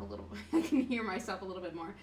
little. I can hear myself a little bit more.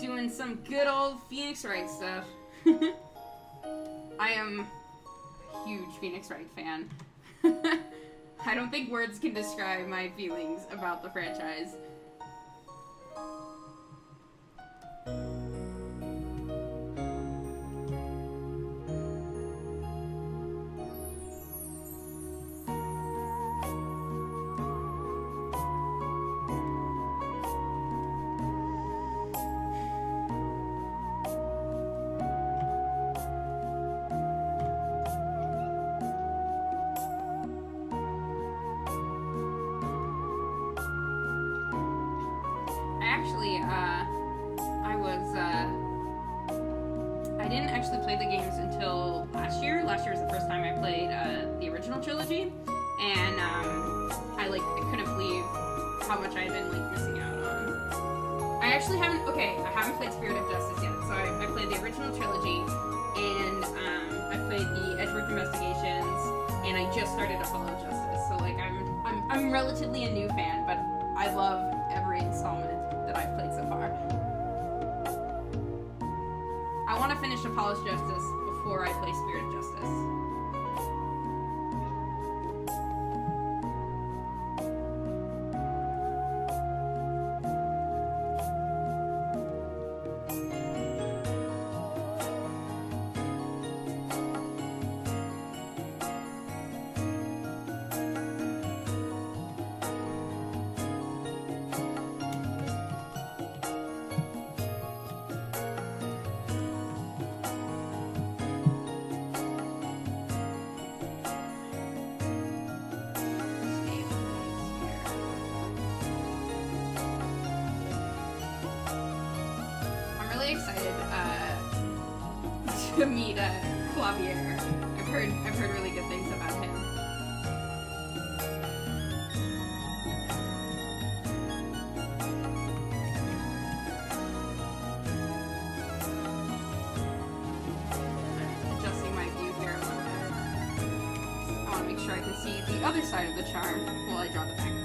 doing some good old Phoenix Wright stuff. I am a huge Phoenix Wright fan. I don't think words can describe my feelings about the franchise. I didn't actually play the games until last year. Last year was the first time I played the original trilogy, and I couldn't believe how much I had been missing out on. I actually haven't played Spirit of Justice yet, so I played the original trilogy, and I played the Edgeworth Investigations, and I just started Apollo Justice. So I'm relatively a new fan, but I love every installment that I've played so far. I want to finish Apollo's Justice before I play Spirit of Justice. Excited to meet Clavier. I've heard really good things about him. Adjusting my view here a little bit. I want to make sure I can see the other side of the charm while I draw the back of it.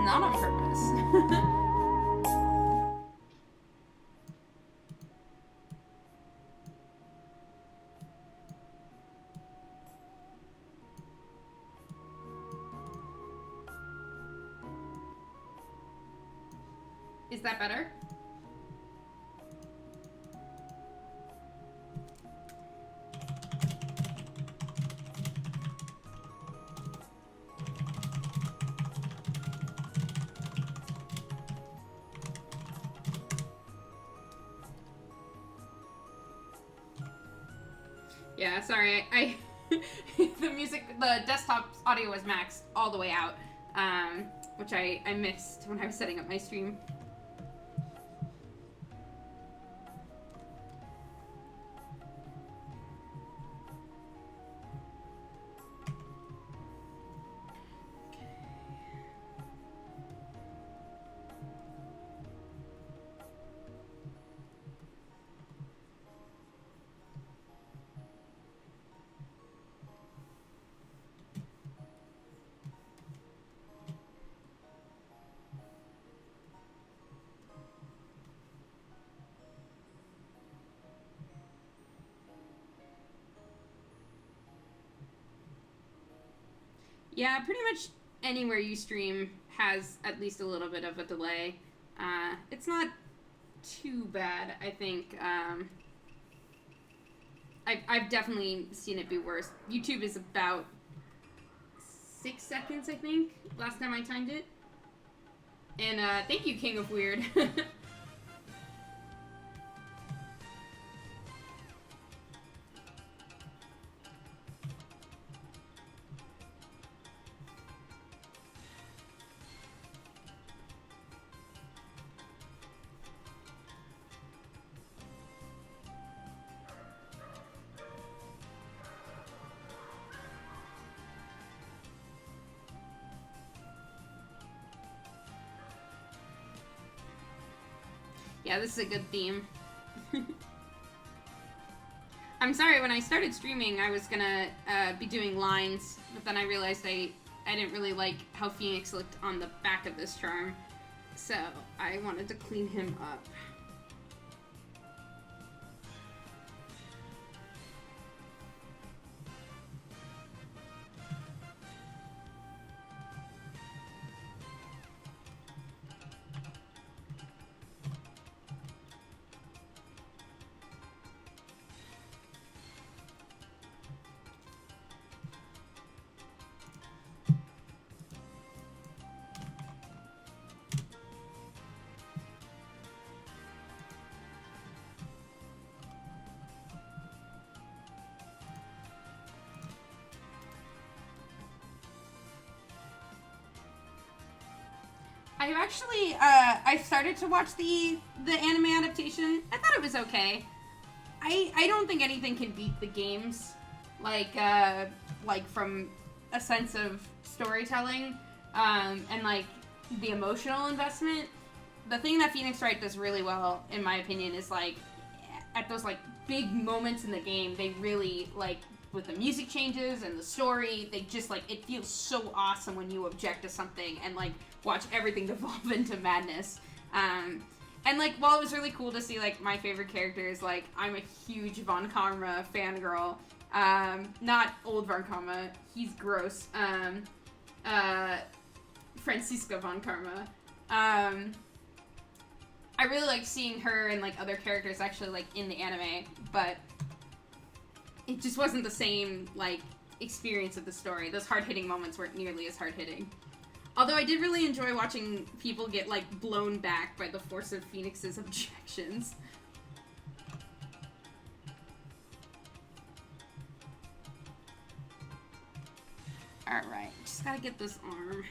Not on purpose. Is that better? Yeah, sorry, I the desktop audio was maxed all the way out, which I missed when I was setting up my stream. Yeah, pretty much anywhere you stream has at least a little bit of a delay. It's not too bad, I think. I've definitely seen it be worse. YouTube is about 6 seconds, I think, last time I timed it. And thank you, King of Weird. Yeah, this is a good theme. I'm sorry, when I started streaming, I was gonna be doing lines, but then I realized I didn't really like how Phoenix looked on the back of this charm, so I wanted to clean him up. I've actually, I started to watch the anime adaptation. I thought it was okay. I don't think anything can beat the games, like from a sense of storytelling, and like the emotional investment. The thing that Phoenix Wright does really well, in my opinion, is like at those like big moments in the game, they really like with the music changes and the story, they just like it feels so awesome when you object to something and like watch everything devolve into madness. And like while it was really cool to see like my favorite characters, like I'm a huge Von Karma fangirl. Not old Von Karma, he's gross. Franziska Von Karma. I really like seeing her and like other characters actually like in the anime, but it just wasn't the same like experience of the story. Those hard-hitting moments weren't nearly as hard-hitting. Although I did really enjoy watching people get like blown back by the force of Phoenix's objections. Alright, just gotta get this arm.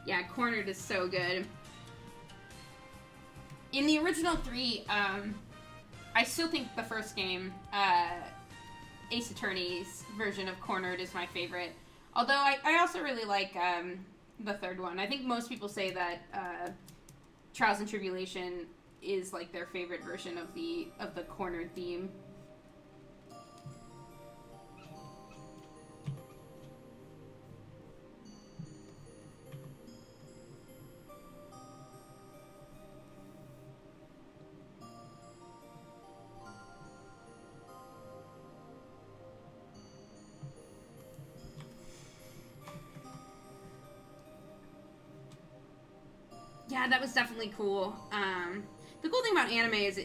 Yeah, Cornered is so good. In the original 3, I still think the first game, Ace Attorney's version of Cornered is my favorite. Although I also really like the third one. I think most people say that Trials and Tribulation is like their favorite version of the Cornered theme. Yeah, that was definitely cool. The cool thing about anime is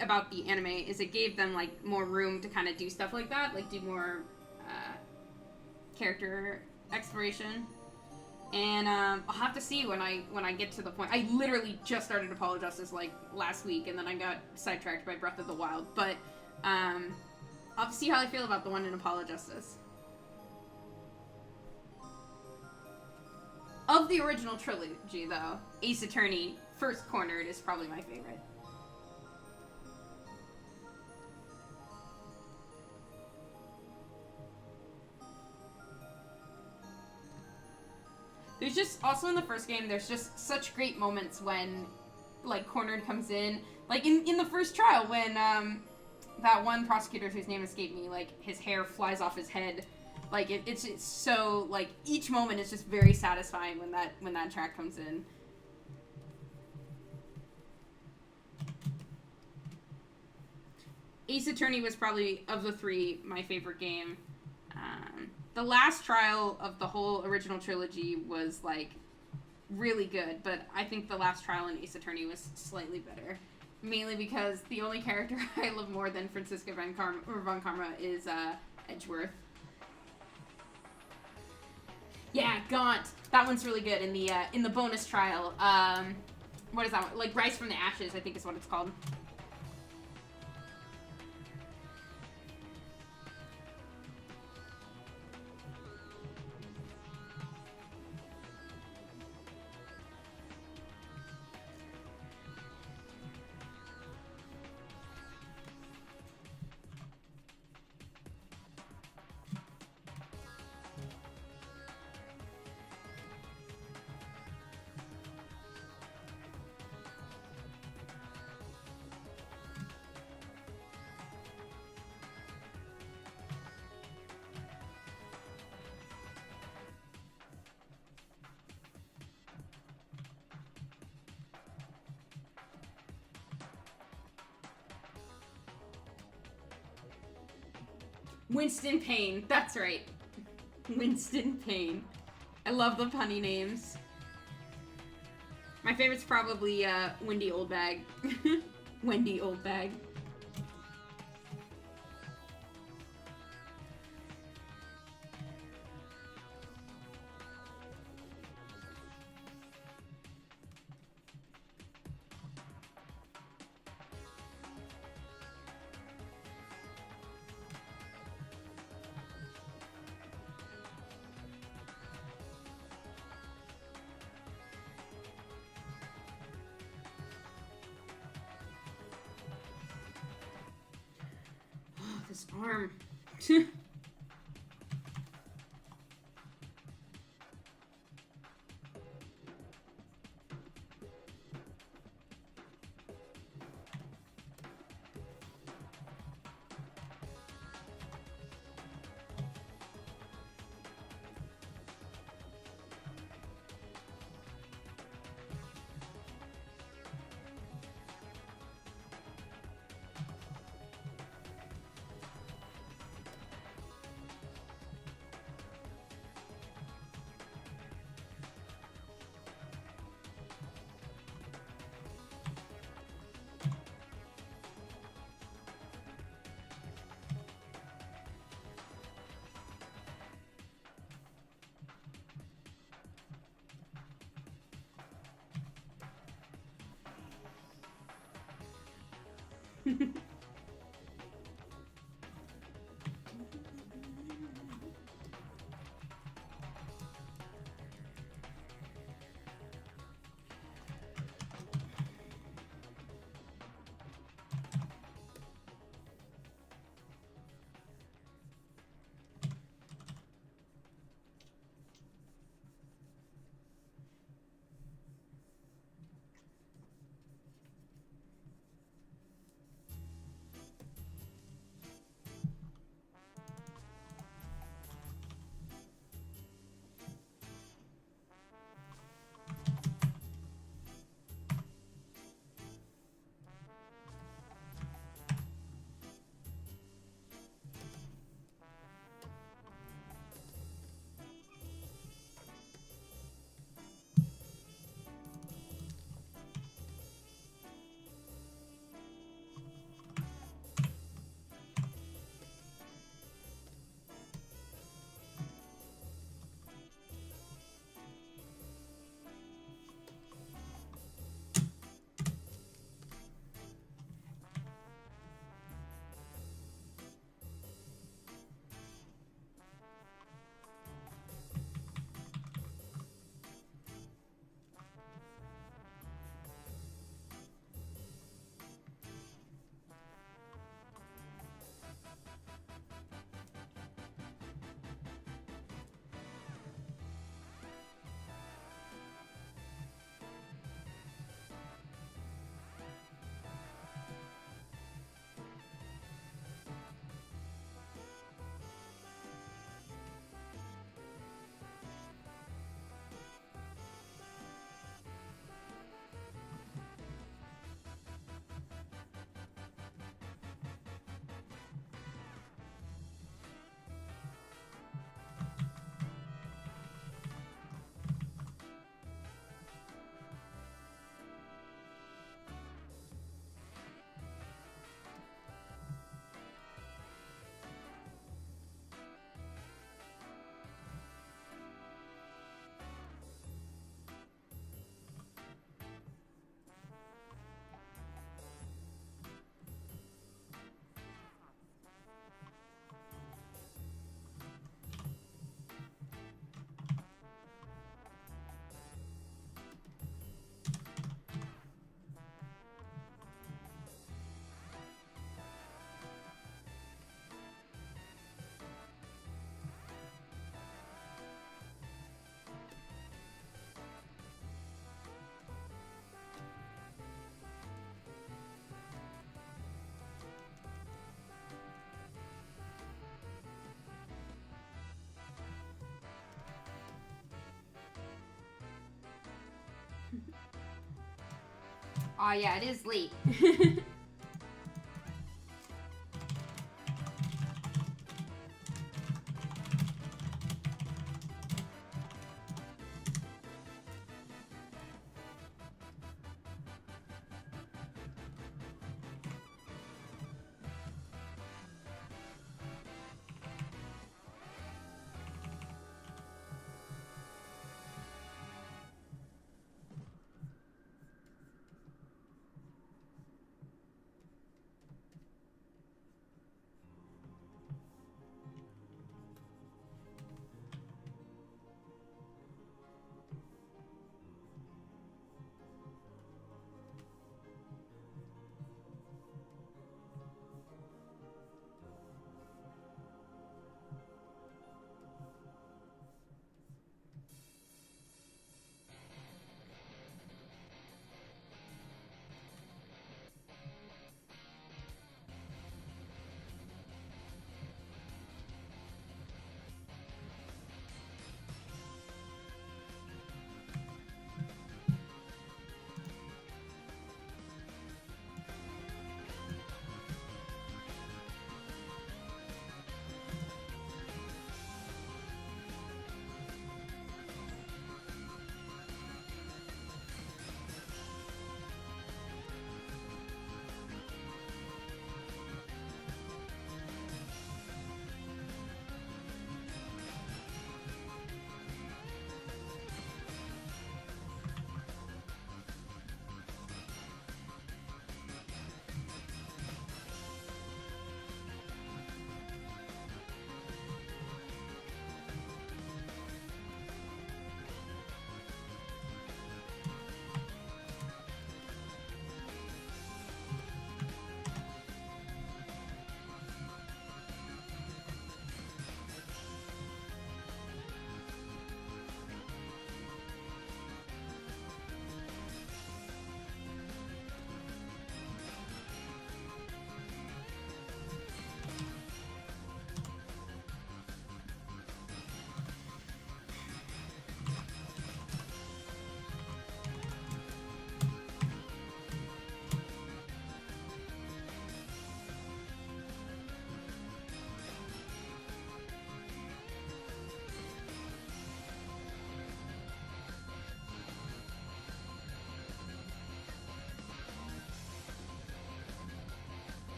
about the anime is it gave them like more room to kind of do stuff like that, like do more character exploration. And I'll have to see when I get to the point. I literally just started Apollo Justice like last week, and then I got sidetracked by Breath of the Wild. But I'll have to see how I feel about the one in Apollo Justice. Of the original trilogy, though, Ace Attorney, first Cornered, is probably my favorite. There's just, also in the first game, there's just such great moments when, like, Cornered comes in. Like, in the first trial, when, that one prosecutor whose name escaped me, like, his hair flies off his head. Like, it's so, like, each moment is just very satisfying when that track comes in. Ace Attorney was probably, of the three, my favorite game. The last trial of the whole original trilogy was, like, really good, but I think the last trial in Ace Attorney was slightly better. Mainly because the only character I love more than Franziska Von Karma is, Edgeworth. Yeah, Gaunt. That one's really good in the bonus trial. What is that one? Like, Rise from the Ashes, I think is what it's called. Winston Payne. That's right. Winston Payne. I love the punny names. My favorite's probably Wendy Oldbag. Wendy Oldbag. This arm. Aw, yeah, it is late.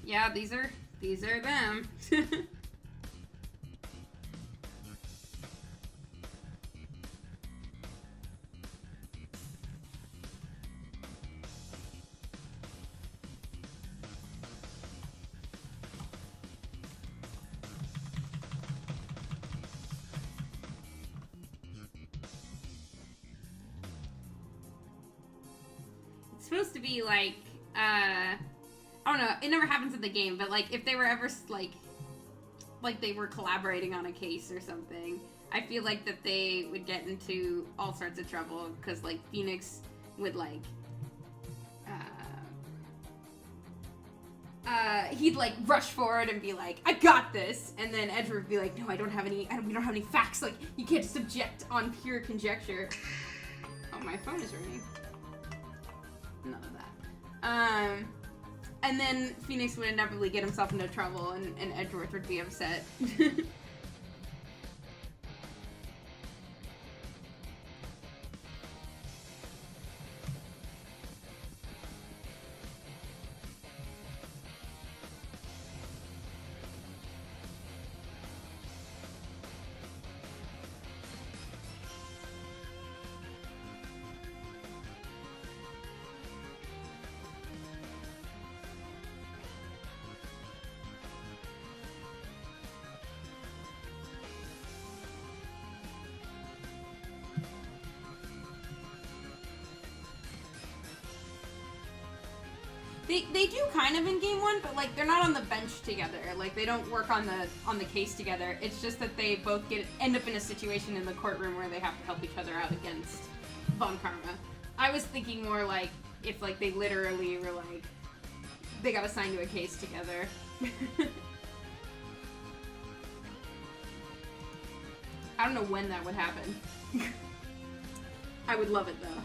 Yeah, these are them. It's supposed to be like, I don't know, it never happens in the game, but like if they were ever like they were collaborating on a case or something, I feel like that they would get into all sorts of trouble because like Phoenix would like he'd like rush forward and be like, I got this, and then Edgeworth would be like, no, we don't have any facts, like you can't just object on pure conjecture. Oh, my phone is ringing. None of that. And then Phoenix would inevitably get himself into trouble, and Edgeworth would be upset. They do kind of in game one, but like they're not on the bench together. Like they don't work on the case together. It's just that they both end up in a situation in the courtroom where they have to help each other out against Von Karma. I was thinking more like if like they literally were like they got assigned to a case together. I don't know when that would happen. I would love it though.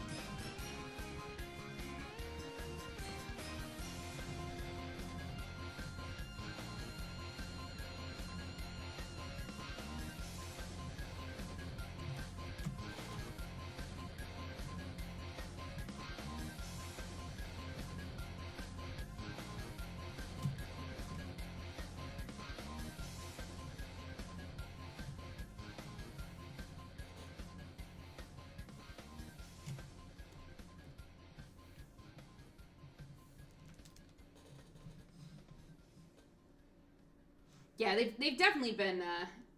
Yeah, they've definitely been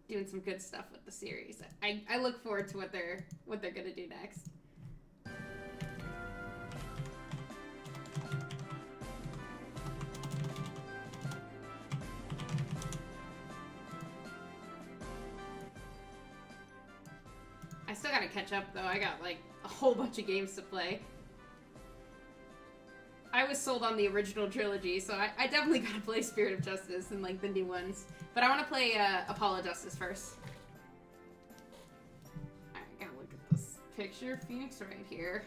doing some good stuff with the series. I look forward to what they're gonna do next. I still gotta catch up though. I got like a whole bunch of games to play. I was sold on the original trilogy, so I definitely gotta play Spirit of Justice and like the new ones. But I want to play Apollo Justice first. Alright, gotta look at this picture. Phoenix right here.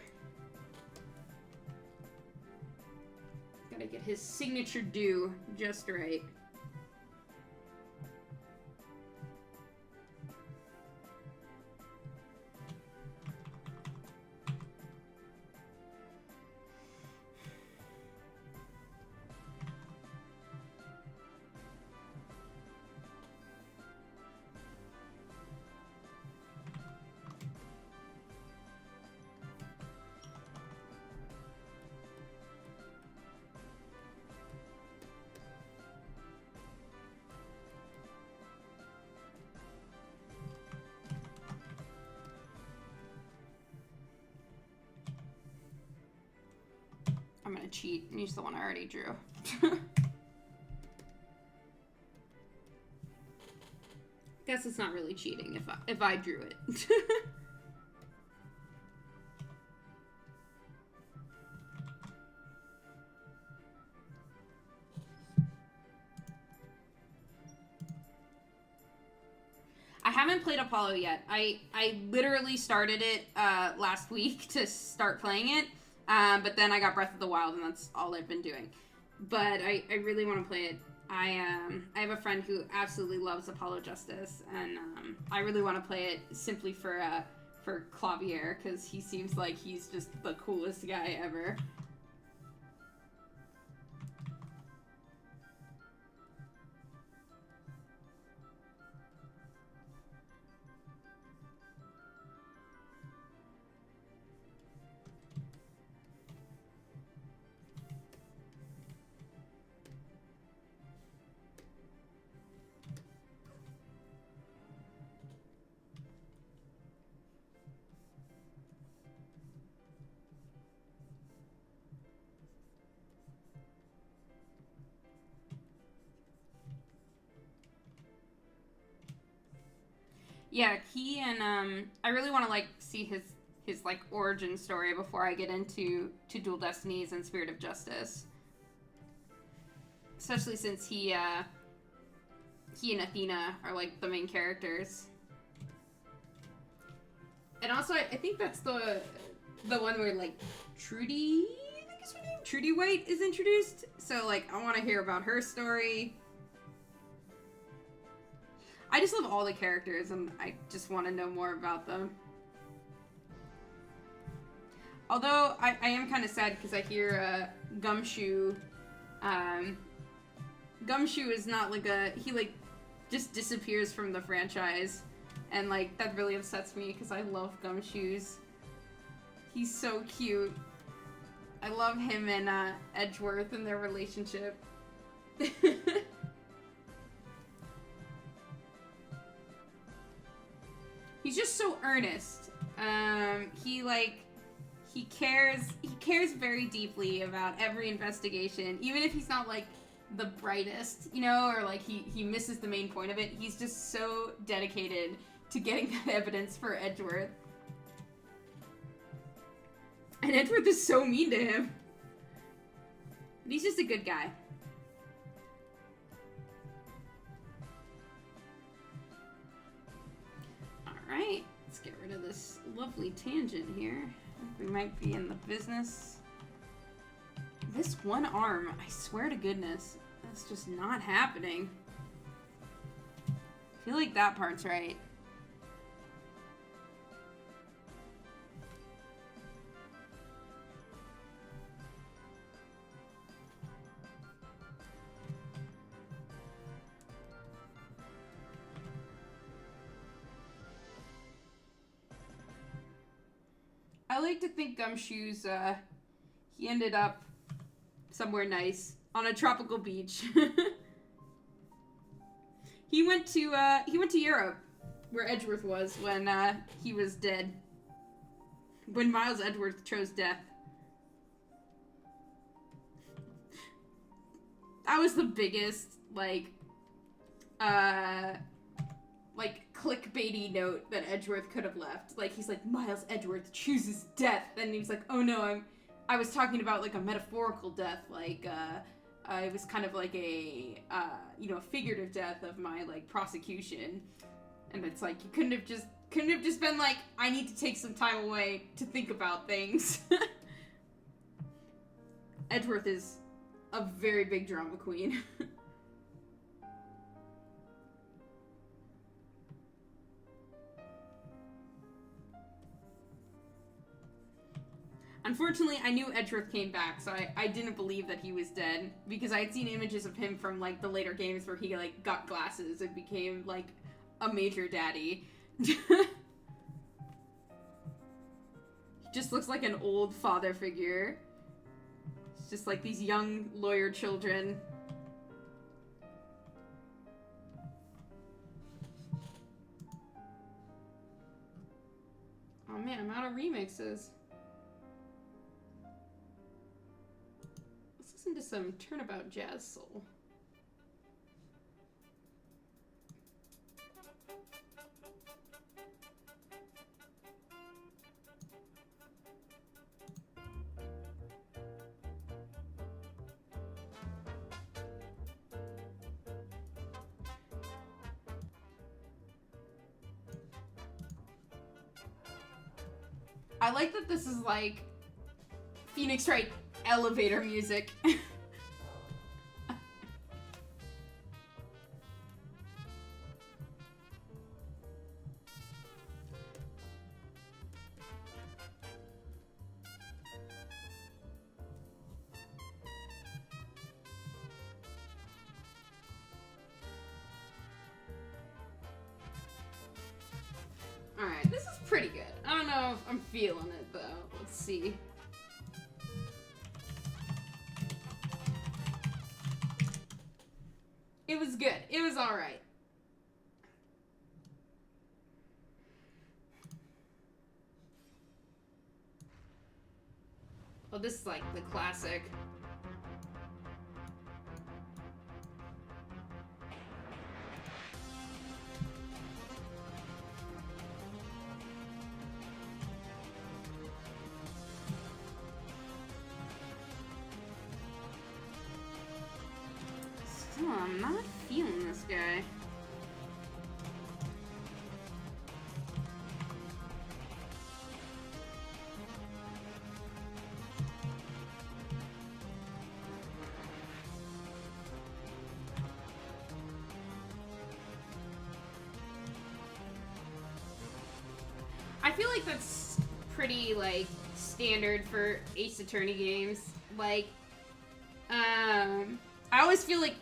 Gotta get his signature due just right. I'm gonna cheat and use the one I already drew. Guess it's not really cheating if I drew it. I haven't played Apollo yet. I literally started it last week to start playing it. But then I got Breath of the Wild, and that's all I've been doing. But I really want to play it. I have a friend who absolutely loves Apollo Justice, and I really want to play it simply for Clavier, because he seems like he's just the coolest guy ever. Yeah, he and I really want to like see his like origin story before I get into Dual Destinies and Spirit of Justice. Especially since he and Athena are like the main characters. And also I think that's the one where like Trudy, I think is her name, Trudy White is introduced. So like I want to hear about her story. I just love all the characters and I just want to know more about them. Although I am kind of sad because I hear Gumshoe. Gumshoe is not like he like just disappears from the franchise, and like that really upsets me because I love Gumshoes. He's so cute. I love him and Edgeworth and their relationship. He's just so earnest. He cares very deeply about every investigation, even if he's not like the brightest, you know, or like he misses the main point of it. He's just so dedicated to getting that evidence for Edgeworth. And Edgeworth is so mean to him. But he's just a good guy. Alright, let's get rid of this lovely tangent here. I think we might be in the business. This one arm, I swear to goodness, that's just not happening. I feel like that part's right. I like to think Gumshoe's, he ended up somewhere nice on a tropical beach. He went to Europe, where Edgeworth was when he was dead. When Miles Edgeworth chose death. That was the biggest like clickbaity note that Edgeworth could have left. Like he's like, Miles Edgeworth chooses death, and he was like, oh no, I was talking about like a metaphorical death, like it was kind of like a figurative death of my like prosecution. And it's like you couldn't have just been like, I need to take some time away to think about things. Edgeworth is a very big drama queen. Unfortunately, I knew Edgeworth came back, so I didn't believe that he was dead, because I had seen images of him from, like, the later games where he, like, got glasses and became, like, a major daddy. He just looks like an old father figure. It's just like these young lawyer children. Oh man, I'm out of remixes. Listen to some turnabout jazz soul. I like that this is like Phoenix Wright elevator music. Alright, this is pretty good. I don't know if I'm feeling it though. Let's see. It was good. It was alright. Well, this is like the classic. feel like that's pretty, like, standard for Ace Attorney games. Like, I always feel like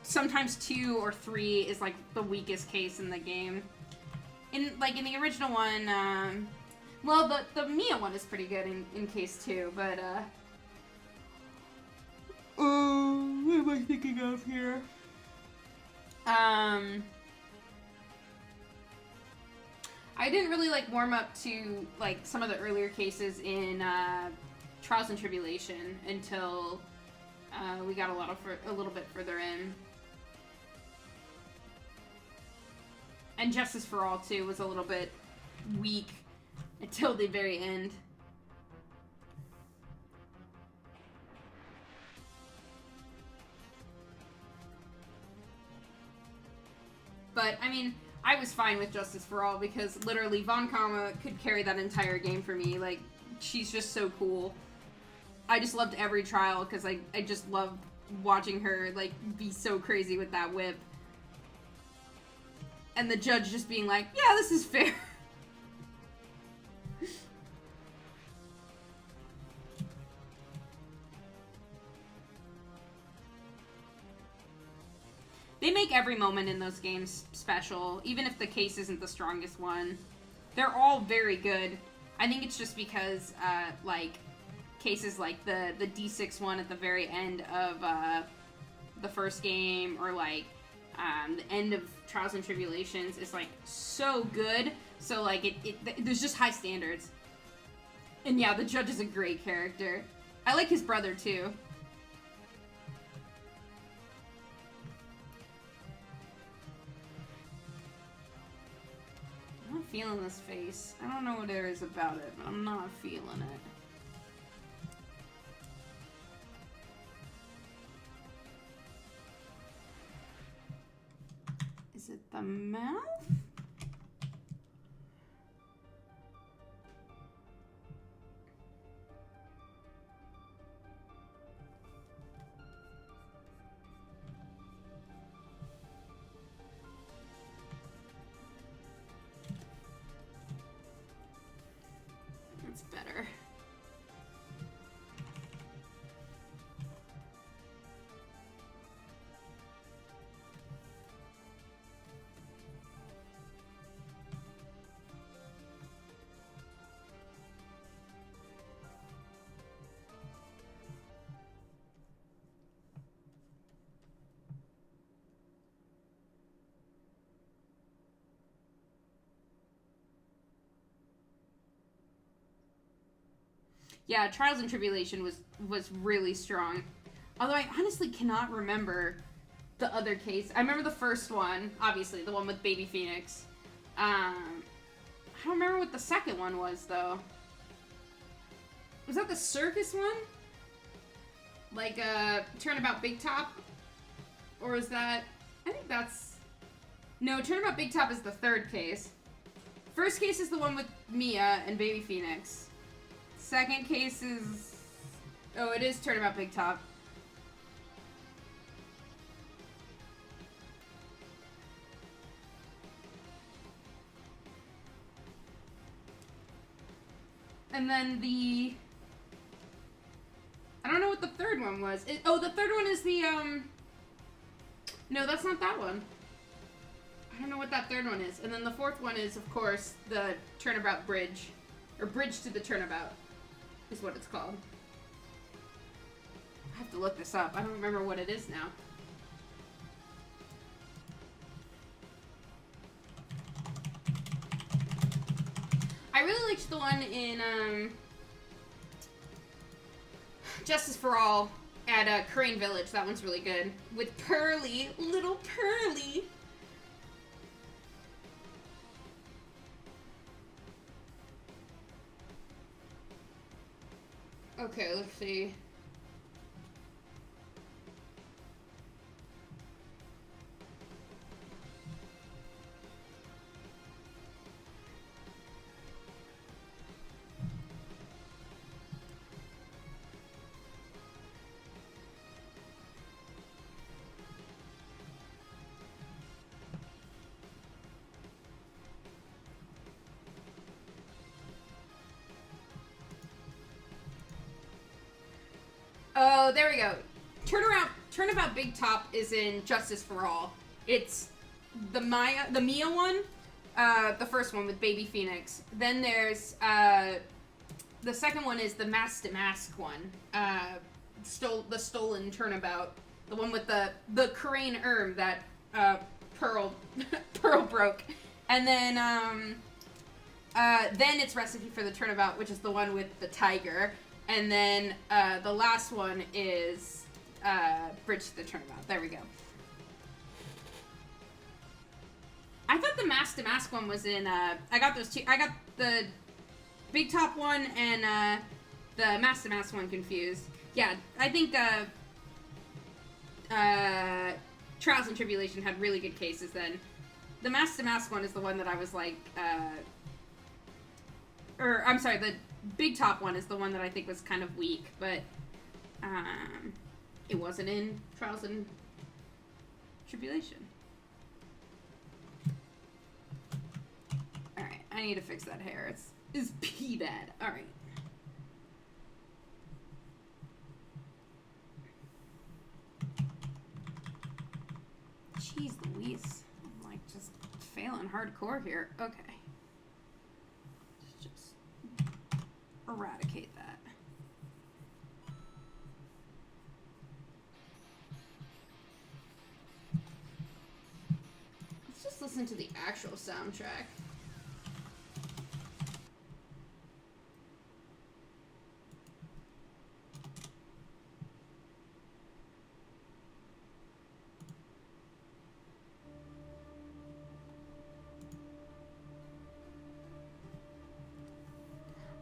sometimes 2 or 3 is, like, the weakest case in the game. In the original one, well, the Mia one is pretty good in case 2, but, what am I thinking of here? I didn't really, like, warm up to, like, some of the earlier cases in, Trials and Tribulation until, we got a little bit further in. And Justice for All, too, was a little bit weak until the very end. But, I mean, I was fine with Justice for All because literally Von Kama could carry that entire game for me. Like, she's just so cool. I just loved every trial because I just loved watching her, like, be so crazy with that whip. And the judge just being like, yeah, this is fair. They make every moment in those games special, even if the case isn't the strongest one. They're all very good. I think it's just because, like, cases like the D6 one at the very end of the first game, or, like, the end of Trials and Tribulations is, like, so good. So, like, there's just high standards. And yeah, the judge is a great character. I like his brother, too. I'm not feeling this face. I don't know what there is about it, but I'm not feeling it. Is it the mouth? That's better. Yeah, Trials and Tribulation was really strong. Although I honestly cannot remember the other case. I remember the first one, obviously, the one with Baby Phoenix. I don't remember what the second one was, though. Was that the circus one? Like, Turnabout Big Top? Or is that... I think that's... No, Turnabout Big Top is the third case. First case is the one with Mia and Baby Phoenix. Second case is... Oh, it is Turnabout Big Top. And then the... I don't know what the third one was. The third one is the, No, that's not that one. I don't know what that third one is. And then the fourth one is, of course, the Turnabout Bridge. Or Bridge to the Turnabout is what it's called. I have to look this up. I don't remember what it is now. I really liked the one in Justice for All at Crane Village. That one's really good. With Pearly, little Pearly. Okay, let's see. Oh, there we go. Turnabout Big Top is in Justice for All. It's the Mia one, the first one with Baby Phoenix. Then there's the second one is the Mask to Mask one. The stolen turnabout, the one with the Karain that Pearl broke, and then it's Recipe for the Turnabout, which is the one with the tiger, and then the last one is Bridge to the Turnabout. There we go. I thought the Mask to Mask one was in. I got those two. I got the Big Top one and the Mask to Mask one confused. Yeah, I think Trials and Tribulation had really good cases then. The Mask to Mask one is the one that I was like, I'm sorry, the Big Top one is the one that I think was kind of weak, but it wasn't in Trials and Tribulation. Alright, I need to fix that hair. It's pee bad. Alright. Jeez Louise. I'm like just failing hardcore here. Okay. Just eradicate that. Let's just listen to the actual soundtrack.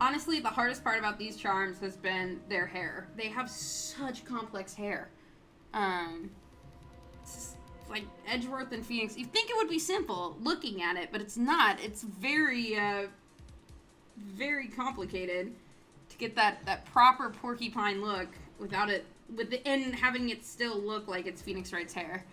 Honestly, the hardest part about these charms has been their hair. They have such complex hair. It's like Edgeworth and Phoenix. You think it would be simple looking at it, but it's not. It's very, very complicated to get that proper porcupine look without it, and having it still look like it's Phoenix Wright's hair.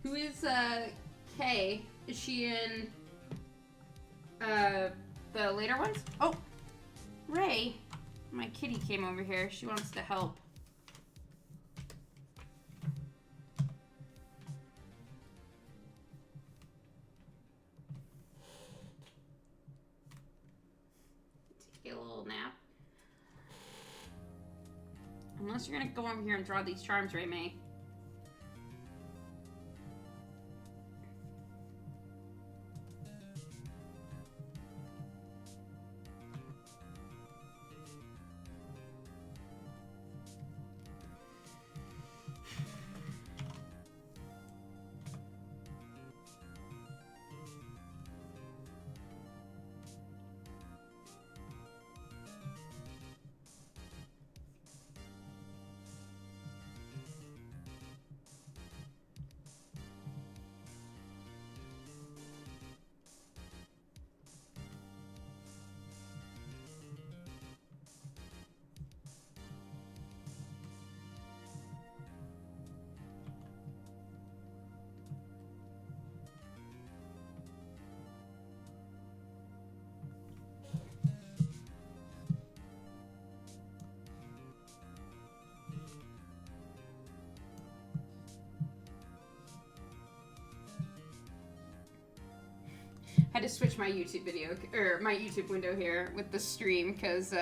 Who is, Kay? Is she in, the later ones? Oh! Ray! My kitty came over here. She wants to help. Take a little nap. Unless you're gonna go over here and draw these charms, Ray May. Had to switch my YouTube video, or my YouTube window here with the stream, because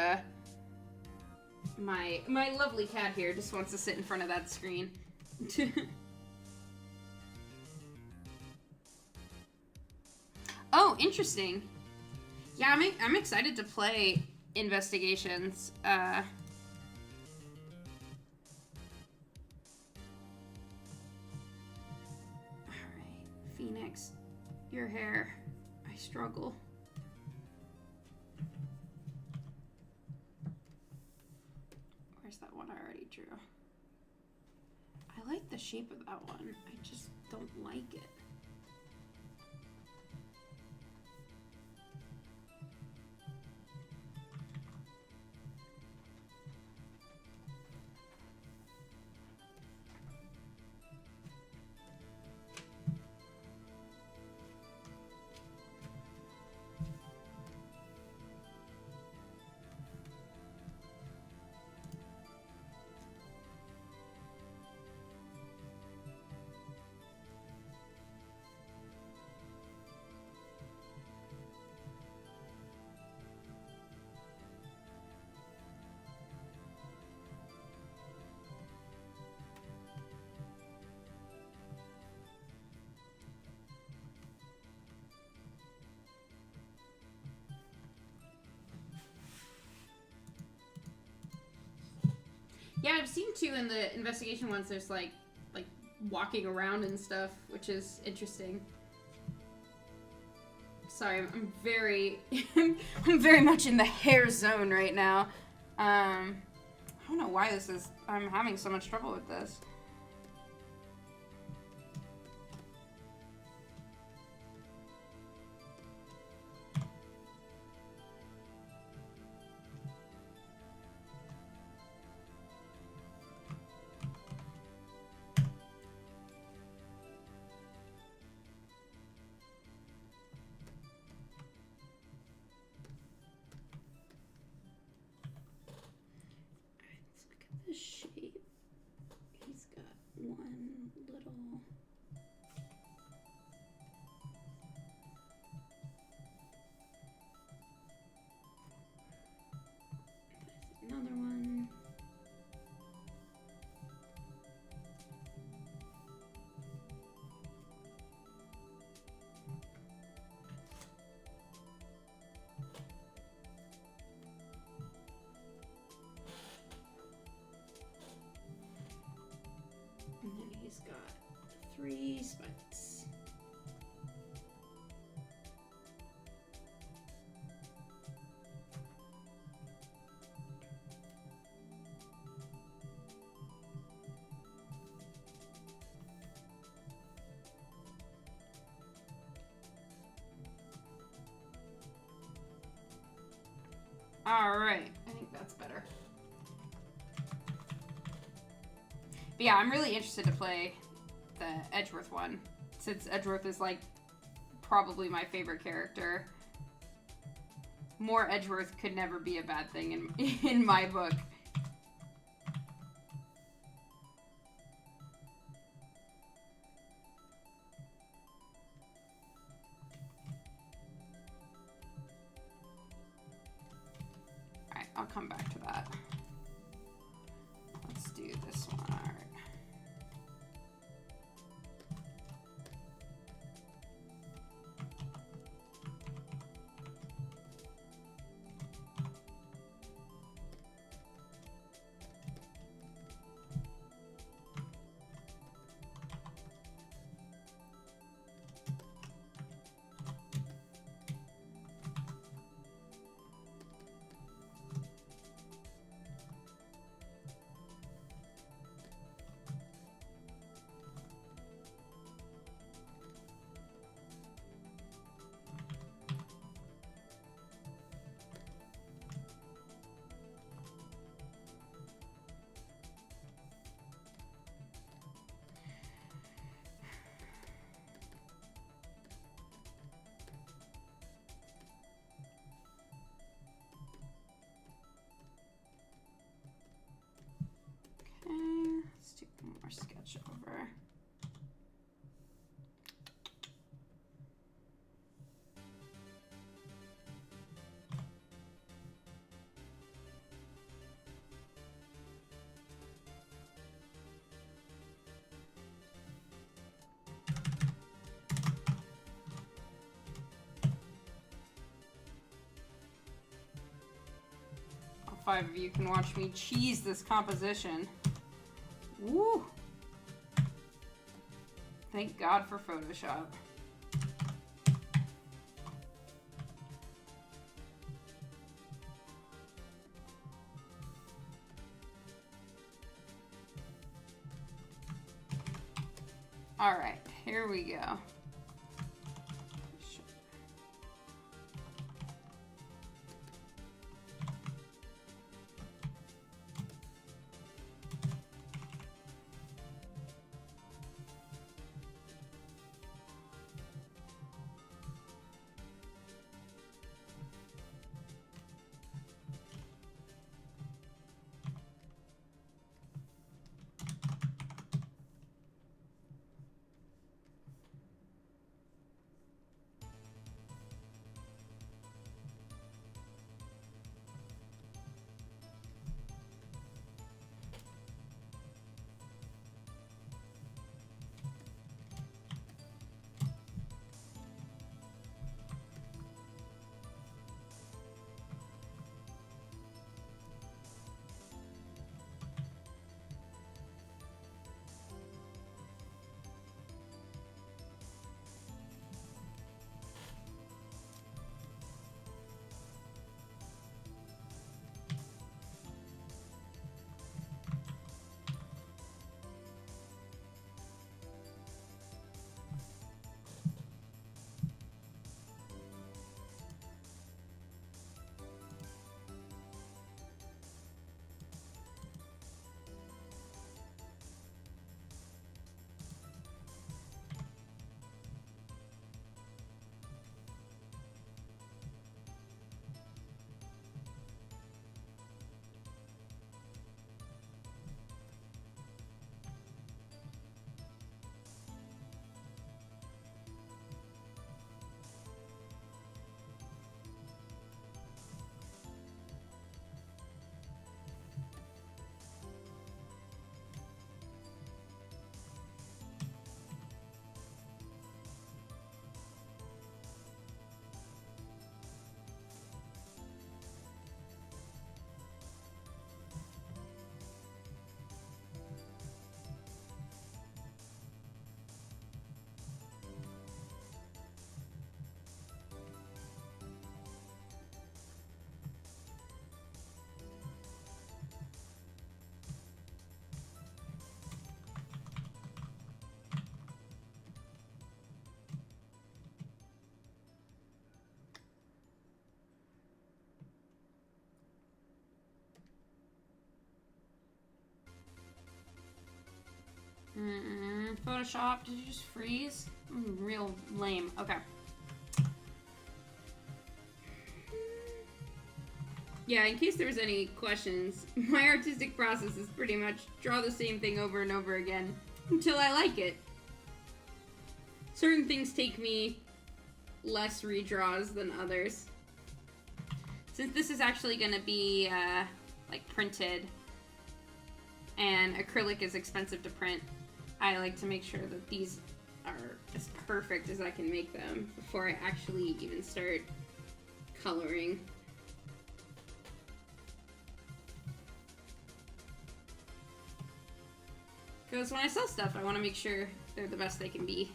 my lovely cat here just wants to sit in front of that screen. Oh, interesting. Yeah, I'm excited to play Investigations. Alright, Phoenix, your hair. I struggle. Where's that one I already drew? I like the shape of that one. I just don't like it. Yeah, I've seen too in the investigation ones. There's like walking around and stuff, which is interesting. Sorry, I'm very, I'm very much in the hair zone right now. I don't know why this is. I'm having so much trouble with this. Shape. He's got one little. There's another one. And then he's got 3 spikes. All right, I think that's better. But yeah, I'm really interested to play the Edgeworth one, since Edgeworth is like probably my favorite character. More Edgeworth could never be a bad thing in my book. Alright, I'll come back to that. Let's do this one. Alright. 5 of you can watch me cheese this composition. Woo! Thank God for Photoshop. All right, here we go. Photoshop, did you just freeze? Real lame. Okay. Yeah, in case there was any questions, my artistic process is pretty much draw the same thing over and over again until I like it. Certain things take me less redraws than others. Since this is actually going to be like printed and acrylic is expensive to print, I like to make sure that these are as perfect as I can make them before I actually even start coloring. Because when I sell stuff, I want to make sure they're the best they can be.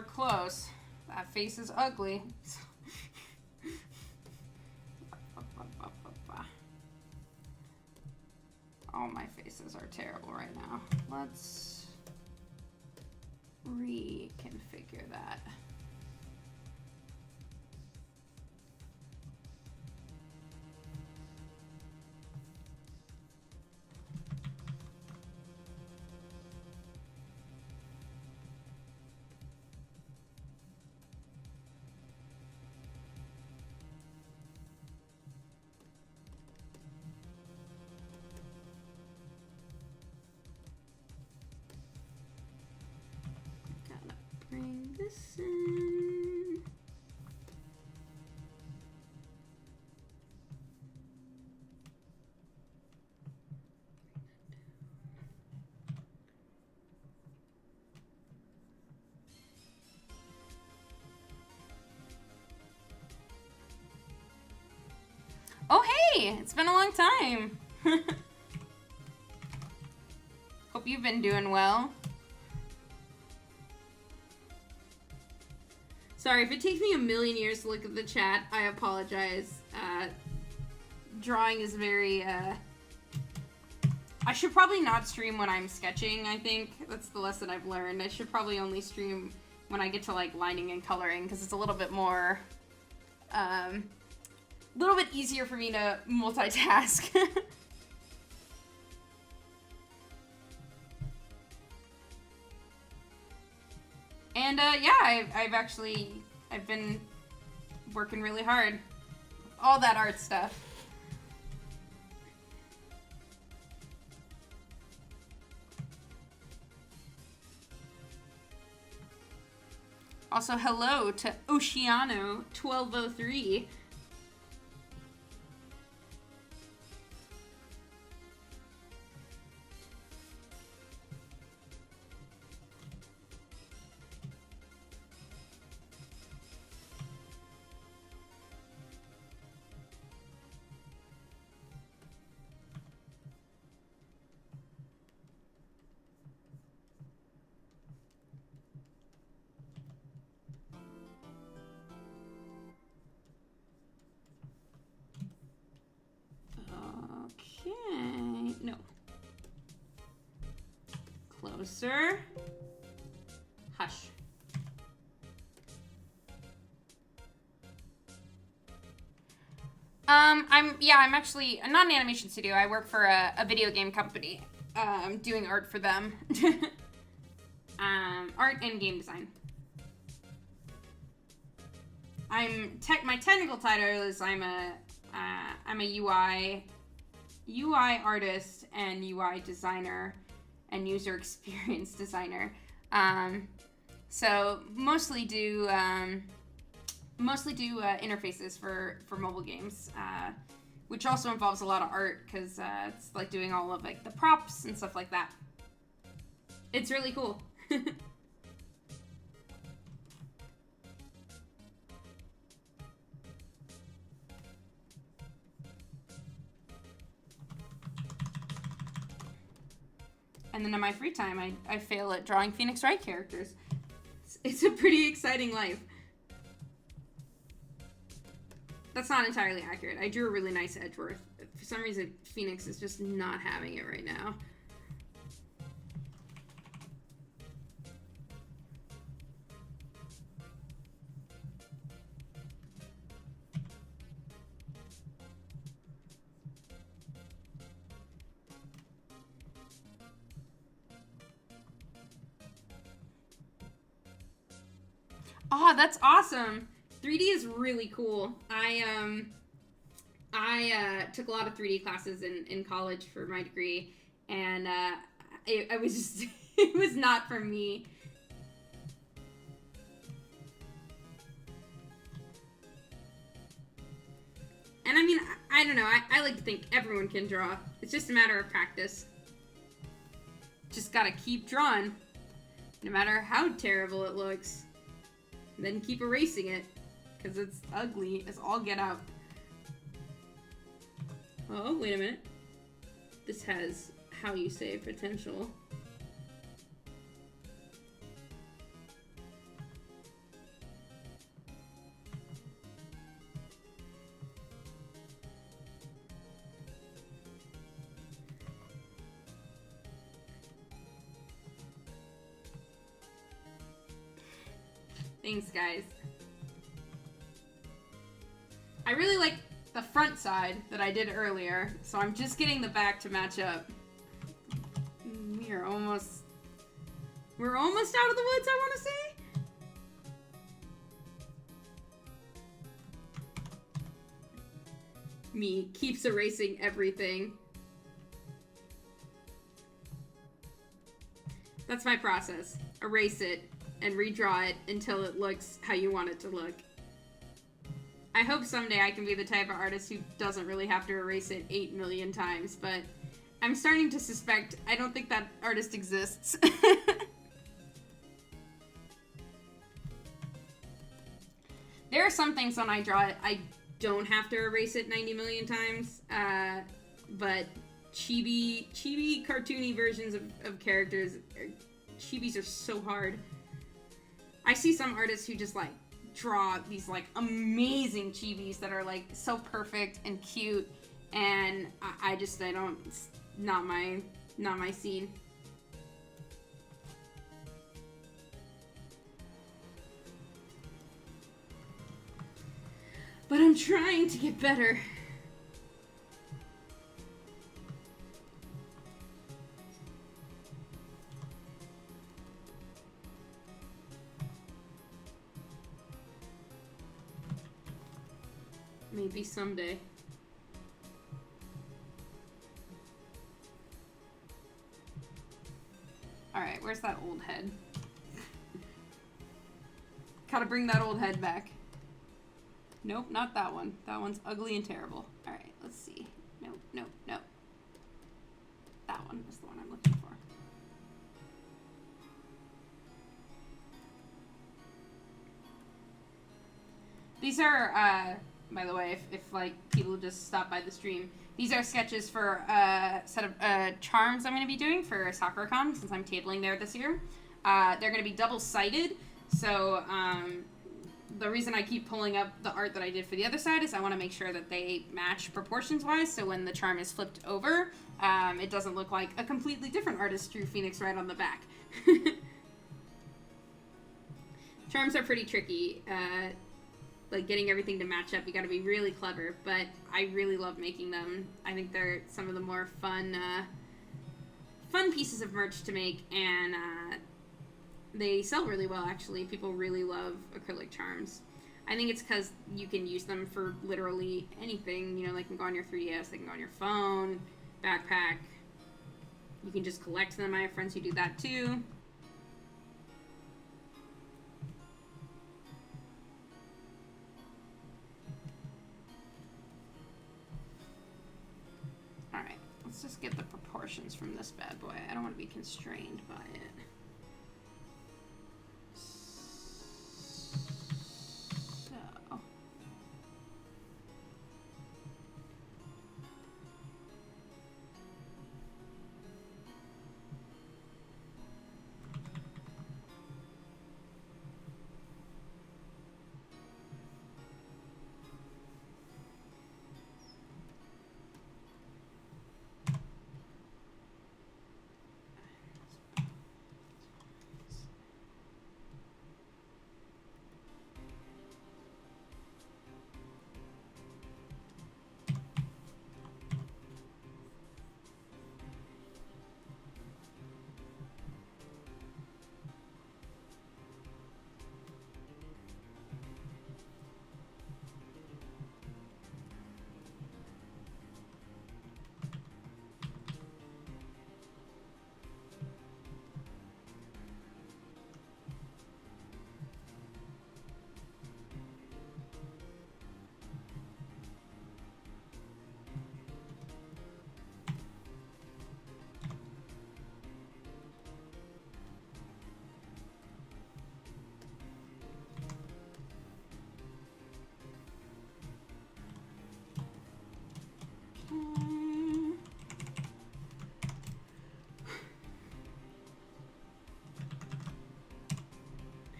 nowhere close. That face is ugly. All my faces are terrible right now. Let's reconfigure that. Bring this in. Oh, hey! It's been a long time. Hope you've been doing well. Sorry, if it takes me a million years to look at the chat, I apologize. Drawing is very, I should probably not stream when I'm sketching, I think. That's the lesson I've learned. I should probably only stream when I get to, like, lining and coloring, because it's a little bit more, a little bit easier for me to multitask. And, yeah, I've been working really hard. All that art stuff. Also, hello to Oceano1203. Okay, no. Closer. Hush. I'm actually not an animation studio. I work for a video game company. I'm doing art for them. Art and game design. My technical title is I'm a UI artist and UI designer and user experience designer. So mostly do interfaces for mobile games, which also involves a lot of art because it's like doing all of like the props and stuff like that. It's really cool. And then in my free time, I fail at drawing Phoenix Wright characters. It's a pretty exciting life. That's not entirely accurate. I drew a really nice Edgeworth. For some reason, Phoenix is just not having it right now. Oh, that's awesome. 3D is really cool. I took a lot of 3D classes in college for my degree, and I was just, it was not for me. And I mean, I don't know, I like to think everyone can draw. It's just a matter of practice. Just gotta keep drawing, no matter how terrible it looks. And then keep erasing it, because it's ugly as all get out. Oh, wait a minute. This has how you save potential. Thanks, guys. I really like the front side that I did earlier, so I'm just getting the back to match up. We're almost out of the woods, I want to say. Me keeps erasing everything. That's my process. Erase it and redraw it until it looks how you want it to look. I hope someday I can be the type of artist who doesn't really have to erase it 8 million times, but I'm starting to suspect I don't think that artist exists. There are some things when I draw it, I don't have to erase it 90 million times, but chibi cartoony versions of characters, chibis are so hard. I see some artists who just like draw these like amazing chibis that are like so perfect and cute, and I don't, it's not my scene. But I'm trying to get better. Maybe someday. Alright, where's that old head? Gotta bring that old head back. Nope, not that one. That one's ugly and terrible. Alright, let's see. Nope, nope, nope. That one is the one I'm looking for. These are, by the way, if like people just stop by the stream, these are sketches for a set of charms I'm going to be doing for Sakura Con, since I'm tabling there this year. They're going to be double-sided, so the reason I keep pulling up the art that I did for the other side is I want to make sure that they match proportions-wise, so when the charm is flipped over, it doesn't look like a completely different artist drew Phoenix Wright on the back. Charms are pretty tricky. Like, getting everything to match up, you gotta be really clever, but I really love making them. I think they're some of the more fun pieces of merch to make, and they sell really well, actually. People really love acrylic charms. I think it's because you can use them for literally anything. You know, they can go on your 3DS, they can go on your phone, backpack. You can just collect them. I have friends who do that too. Alright, let's just get the proportions from this bad boy. I don't want to be constrained by it.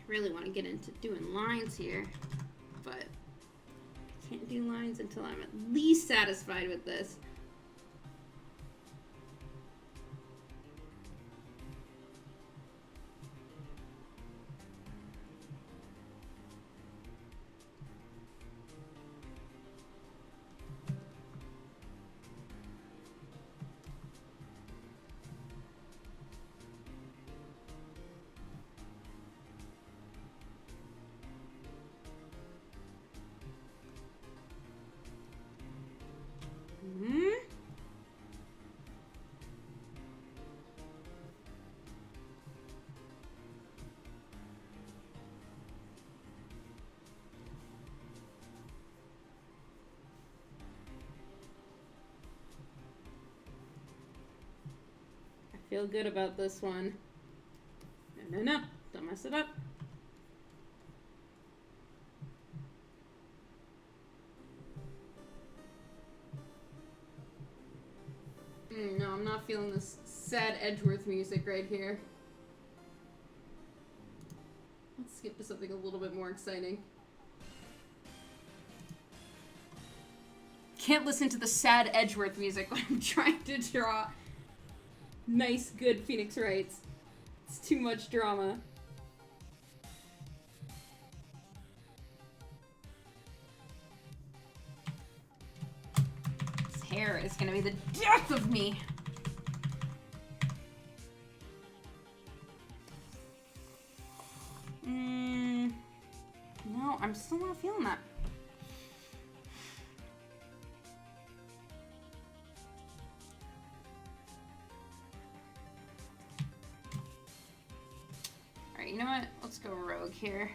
Really want to get into doing lines here, but I can't do lines until I'm at least satisfied with this. feel good about this one. No. Don't mess it up. No, I'm not feeling this sad Edgeworth music right here. Let's skip to something a little bit more exciting. Can't listen to the sad Edgeworth music when I'm trying to draw nice, good Phoenix Wrights. It's too much drama. This hair is gonna be the death of me. No, I'm still not feeling that. Alright, you know what? Let's go rogue here.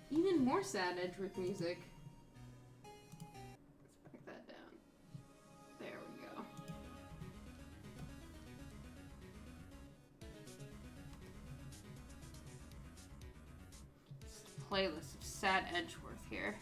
Even more sad Edgeworth music. Let's back that down. There we go. Just a playlist of sad Edgeworth here.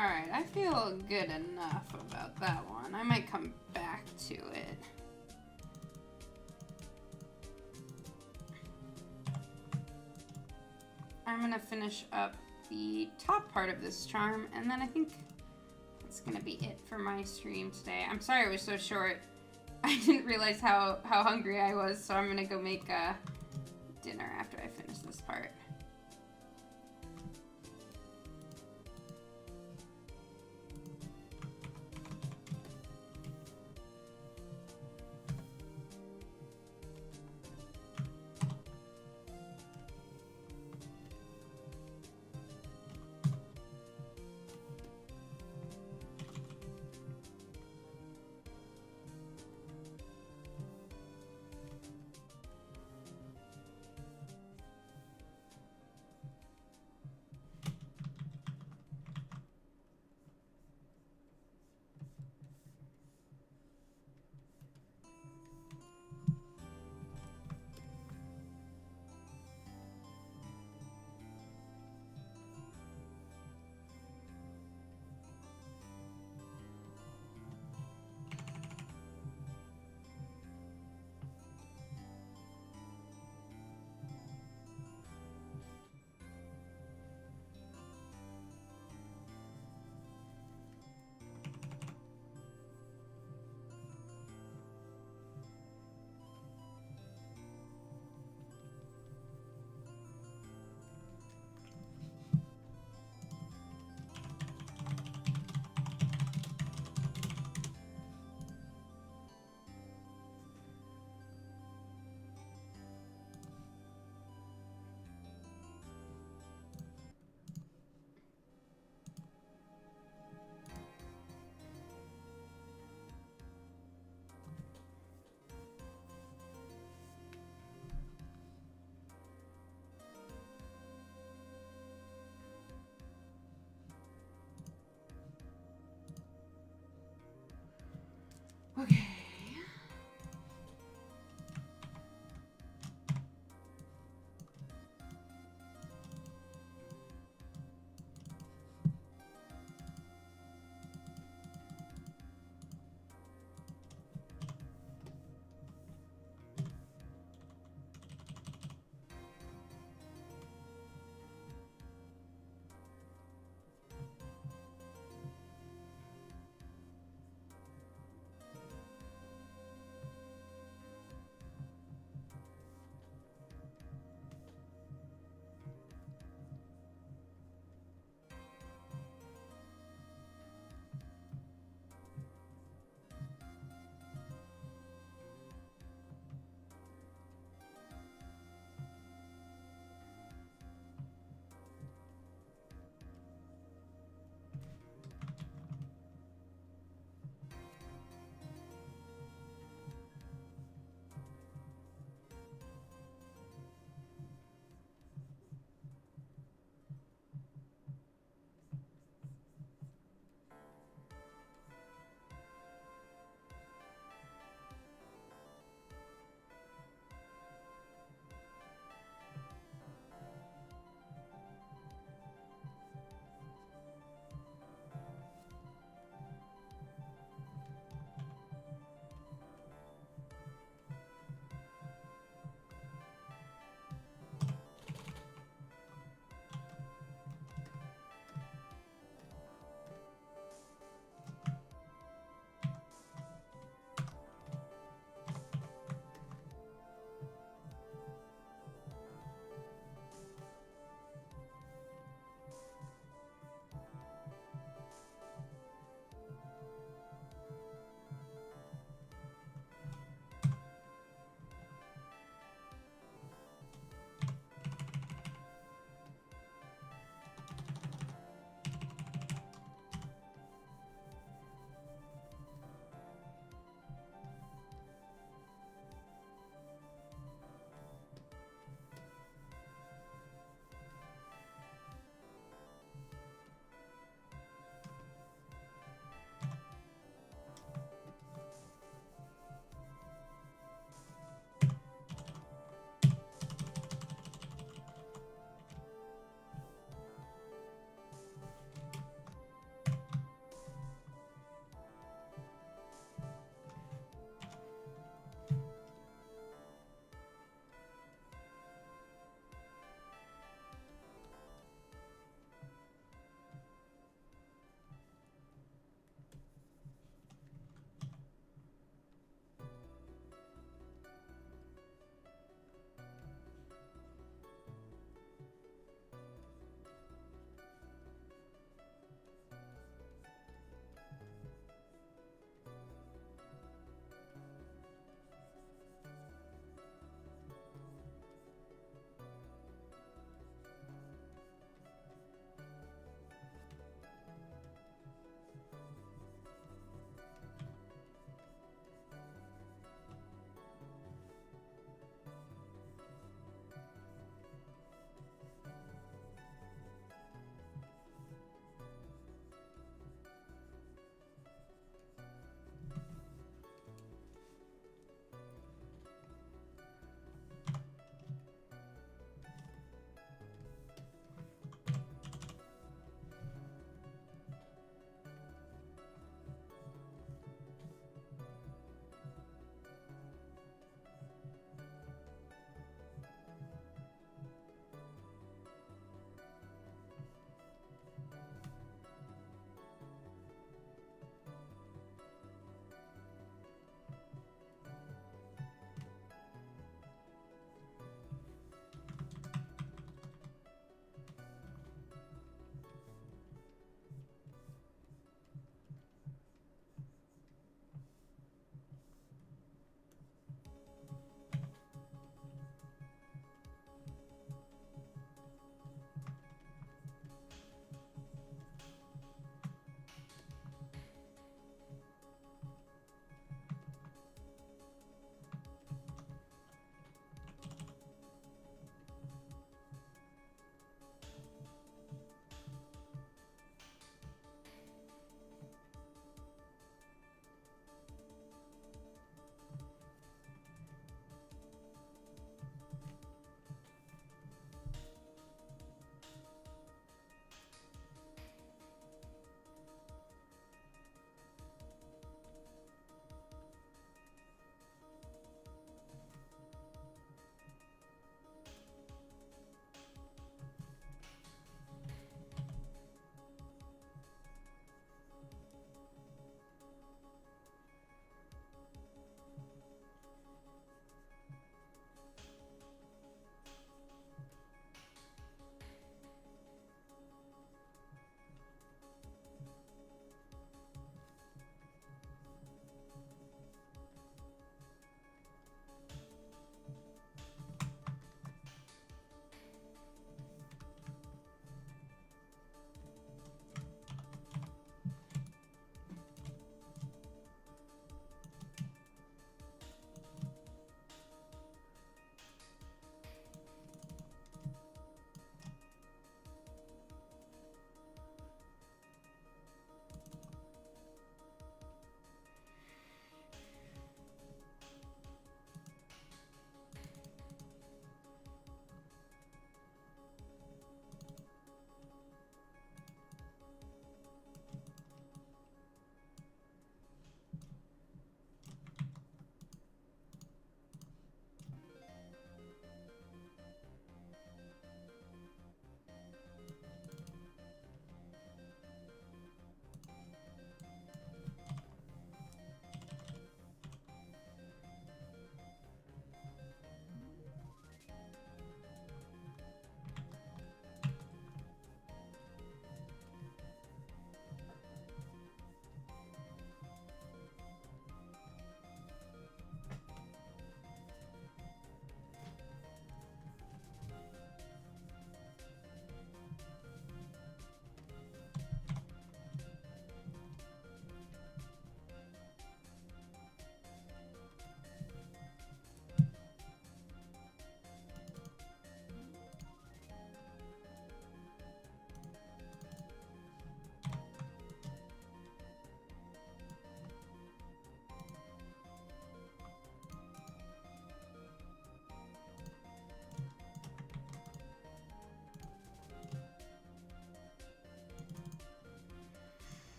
Alright, I feel good enough about that one. I might come back to it. I'm gonna finish up the top part of this charm, and then I think that's gonna be it for my stream today. I'm sorry it was so short. I didn't realize how hungry I was, so I'm gonna go make dinner after I finish this part.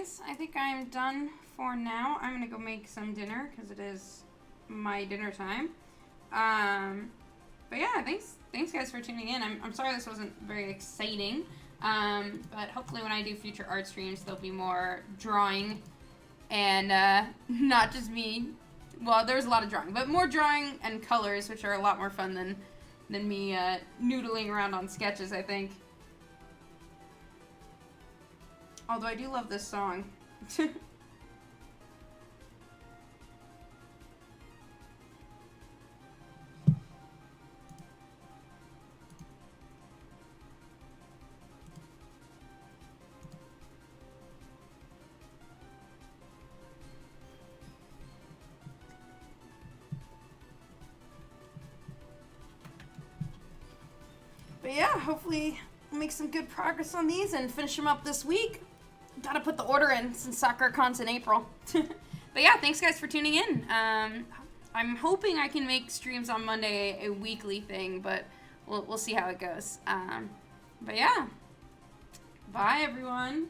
guys, I think I'm done for now. I'm gonna go make some dinner because it is my dinner time. But yeah, thanks guys for tuning in. I'm sorry this wasn't very exciting, but hopefully when I do future art streams, there'll be more drawing and not just me. Well, there's a lot of drawing, but more drawing and colors, which are a lot more fun than me noodling around on sketches, I think. Although I do love this song. But yeah, hopefully we'll make some good progress on these and finish them up this week. Gotta put the order in since Sakura Con's in April. But yeah, thanks guys for tuning in. I'm hoping I can make streams on Monday a weekly thing, but we'll see how it goes. But yeah, bye everyone.